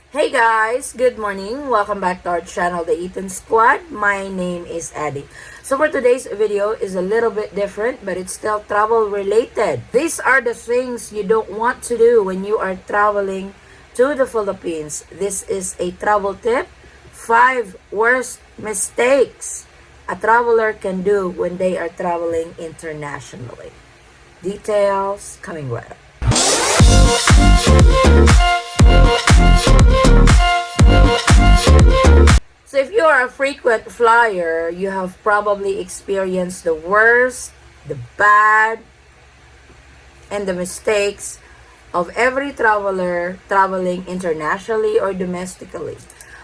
Hey guys, good morning. Welcome back to our channel, the Eaton Squad. My name is Addie. So for today's video is a little bit different, but it's still travel related. These are the things you don't want to do when you are traveling to the Philippines. This is a travel tip. 5 worst mistakes a traveler can do when they are traveling internationally. Details coming right up. So if you are a frequent flyer, you have probably experienced the worst, the bad, and the mistakes of every traveler traveling internationally or domestically.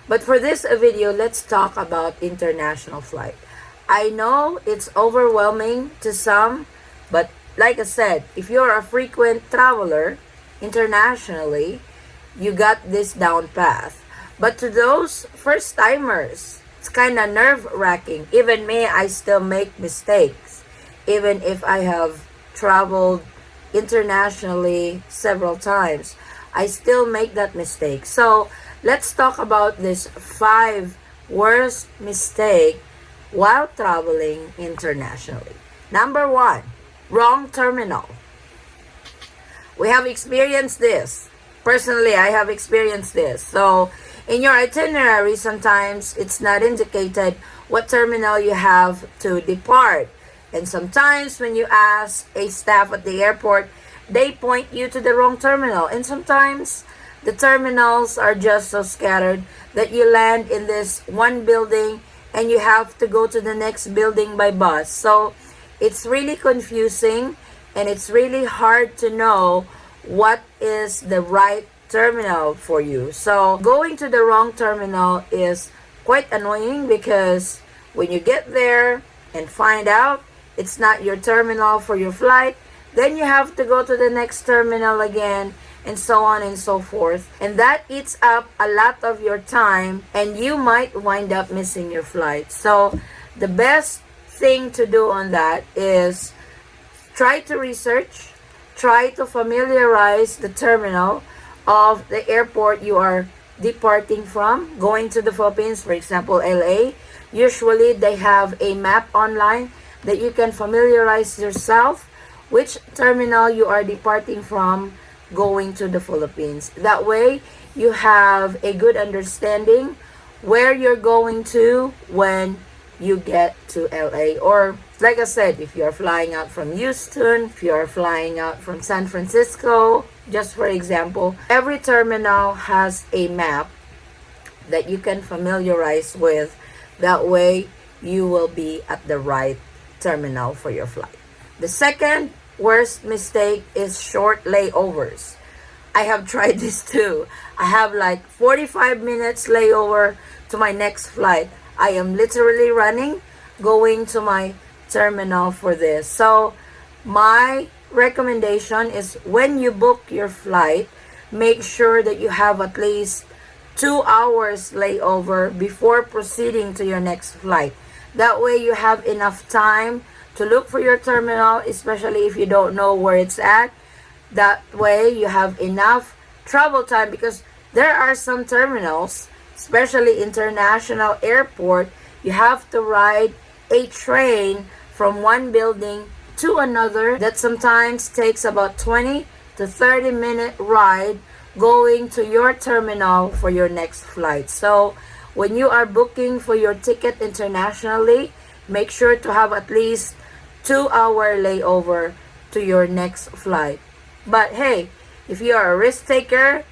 But for this video, let's talk about international flight. I know it's overwhelming to some, but like I said, if you're a frequent traveler internationally, you got this down path. But to those first timers, it's kind of nerve wracking. Even me, I still make mistakes. Even if I have traveled internationally several times, I still make that mistake. So let's talk about this 5 worst mistake while traveling internationally. Number 1, wrong terminal. We have experienced this. Personally, I have experienced this. So in your itinerary, sometimes it's not indicated what terminal you have to depart. And sometimes when you ask a staff at the airport, they point you to the wrong terminal. And sometimes the terminals are just so scattered that you land in this one building and you have to go to the next building by bus. So it's really confusing and it's really hard to know what is the right terminal for you. So going to the wrong terminal is quite annoying because when you get there and find out it's not your terminal for your flight, then you have to go to the next terminal again, and so on and so forth. And that eats up a lot of your time and you might wind up missing your flight. So the best thing to do on that is try to research, try to familiarize the terminal of the airport you are departing from, going to the Philippines, for example, LA. Usually they have a map online that you can familiarize yourself which terminal you are departing from going to the Philippines. That way, you have a good understanding where you're going to when you get to LA. Or like I said, if you're flying out from Houston, if you're flying out from San Francisco, just for example, every terminal has a map that you can familiarize with. That way, you will be at the right terminal for your flight. The second worst mistake is short layovers. I have tried this too. I have like 45 minutes layover to my next flight. I am literally running, going to my terminal for this. So my recommendation is when you book your flight, make sure that you have at least 2 hours layover before proceeding to your next flight. That way you have enough time to look for your terminal, especially if you don't know where it's at. That way you have enough travel time, because there are some terminals, especially international airport, you have to ride a train from one building to another that sometimes takes about 20 to 30 minute ride going to your terminal for your next flight. So when you are booking for your ticket internationally, make sure to have at least 2-hour layover to your next flight. But hey, if you are a risk taker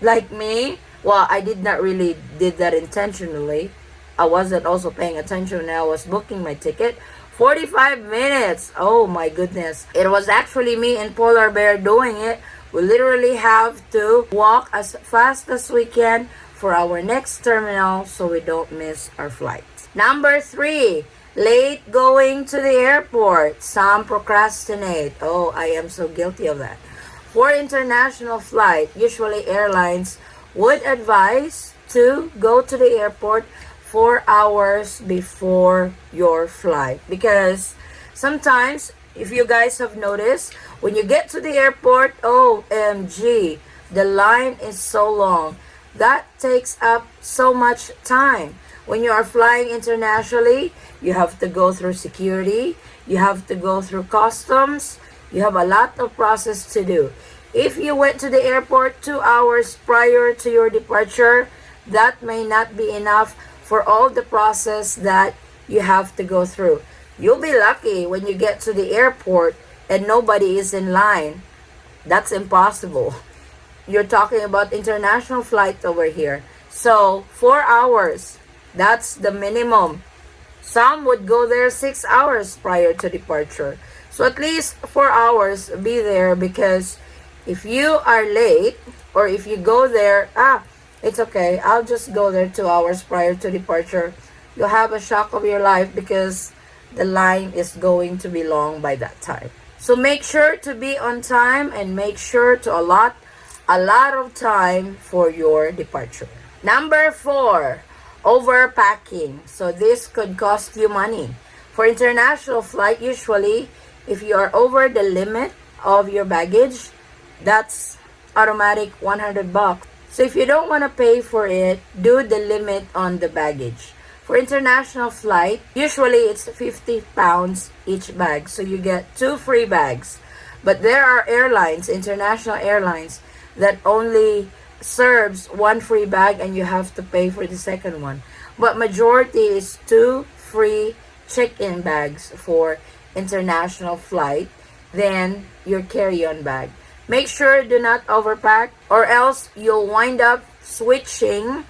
like me, well, I did not really did that intentionally. I wasn't also paying attention when I was booking my ticket. 45 minutes. Oh my goodness. It was actually me and Polar Bear doing it. We literally have to walk as fast as we can for our next terminal so we don't miss our flight. Number 3, late going to the airport. Some procrastinate. Oh, I am so guilty of that. For international flight, usually airlines would advise to go to the airport 4 hours before your flight, because sometimes, if you guys have noticed, when you get to the airport, OMG, the line is so long. that takes up so much time. When you are flying internationally, you have to go through security, you have to go through customs, you have a lot of process to do. If you went to the airport 2 hours prior to your departure, that may not be enough for all the process that you have to go through. You'll be lucky when you get to the airport and nobody is in line. That's impossible. You're talking about international flight over here. So 4 hours, that's the minimum. Some would go there 6 hours prior to departure. So at least 4 hours be there, because if you are late or if you go there, it's okay, I'll just go there 2 hours prior to departure, you'll have a shock of your life because the line is going to be long by that time. So make sure to be on time and make sure to allot a lot of time for your departure. Number 4, overpacking. So this could cost you money. For international flight, usually, if you are over the limit of your baggage, that's automatic $100. So if you don't want to pay for it, do the limit on the baggage. For international flight, usually it's 50 pounds each bag. So you get 2 free bags. But there are airlines, international airlines, that only serves 1 free bag and you have to pay for the second one. But majority is 2 free check-in bags for international flight, then your carry-on bag. Make sure do not overpack, or else you'll wind up switching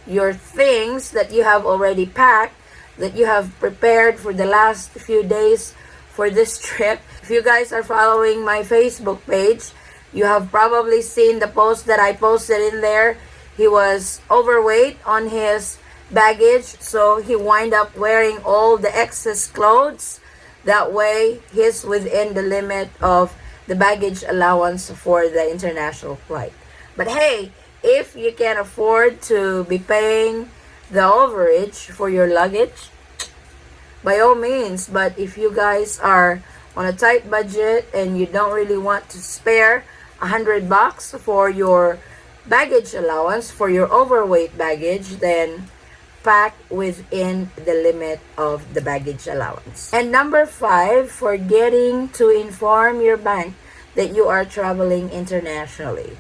your things that you have already packed, that you have prepared for the last few days for this trip. If you guys are following my Facebook page, you have probably seen the post that I posted in there. He was overweight on his baggage, so he wind up wearing all the excess clothes. That way, he's within the limit of the baggage allowance for the international flight. But hey, if you can afford to be paying the overage for your luggage, by all means. But if you guys are on a tight budget and you don't really want to spare $100 for your baggage allowance for your overweight baggage, then pack within the limit of the baggage allowance. And number 5, forgetting to inform your bank that you are traveling internationally.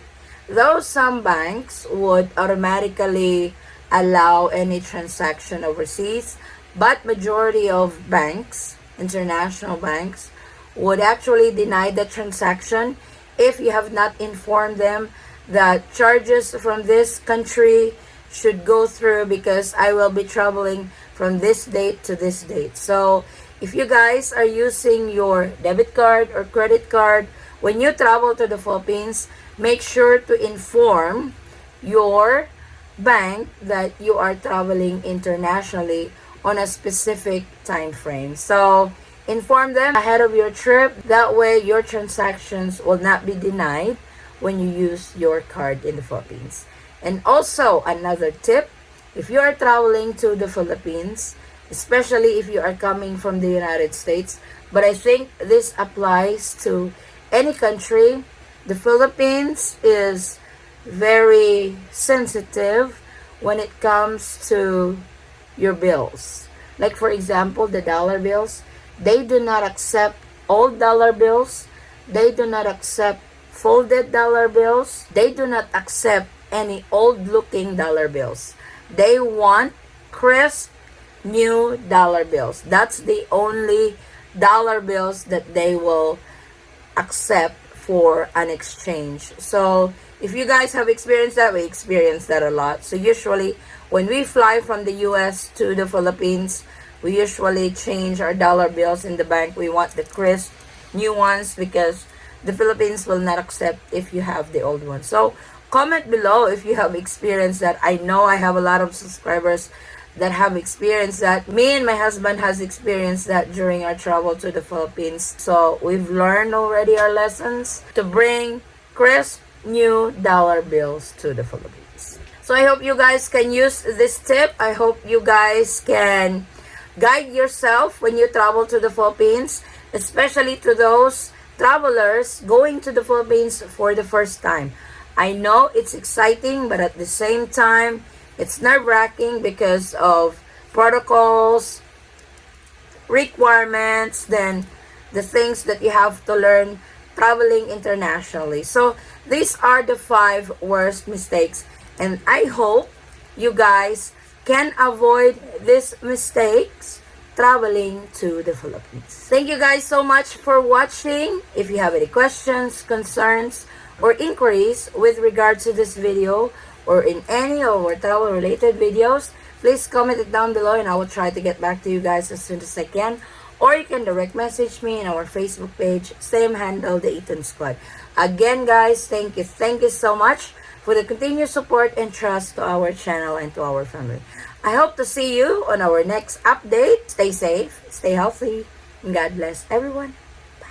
Though some banks would automatically allow any transaction overseas, but majority of banks, international banks, would actually deny the transaction if you have not informed them that charges from this country should go through because I will be traveling from this date to this date. So if you guys are using your debit card or credit card when you travel to the Philippines, make sure to inform your bank that you are traveling internationally on a specific time frame. So inform them ahead of your trip. That way your transactions will not be denied when you use your card in the Philippines. And also another tip, if you are traveling to the Philippines, especially if you are coming from the United States, but I think this applies to any country, the Philippines is very sensitive when it comes to your bills. Like for example, the dollar bills, they do not accept old dollar bills. They do not accept folded dollar bills. They do not accept any old looking dollar bills. They want crisp new dollar bills. That's the only dollar bills that they will accept for an exchange. So if you guys have experienced that, we experienced that a lot. So usually when we fly from the US to the Philippines, we usually change our dollar bills in the bank. We want the crisp new ones because the Philippines will not accept if you have the old ones. So comment below if you have experienced that. I know I have a lot of subscribers that have experienced that. Me and my husband has experienced that during our travel to the Philippines. So we've learned already our lessons to bring crisp new dollar bills to the Philippines. So I hope you guys can use this tip. I hope you guys can guide yourself when you travel to the Philippines, especially to those travelers going to the Philippines for the first time. I know it's exciting, but at the same time, it's nerve-wracking because of protocols, requirements, then the things that you have to learn traveling internationally. So these are the 5 worst mistakes, and I hope you guys can avoid these mistakes traveling to the Philippines. Thank you guys so much for watching. If you have any questions, concerns, or inquiries with regard to this video or in any of our travel related videos, please comment it down below and I will try to get back to you guys as soon as I can. Or you can direct message me in our Facebook page, same handle, the Eaton Squad. Again guys, thank you so much for the continued support and trust to our channel and to our family. I hope to see you on our next update. Stay safe, stay healthy, and God bless everyone. Bye.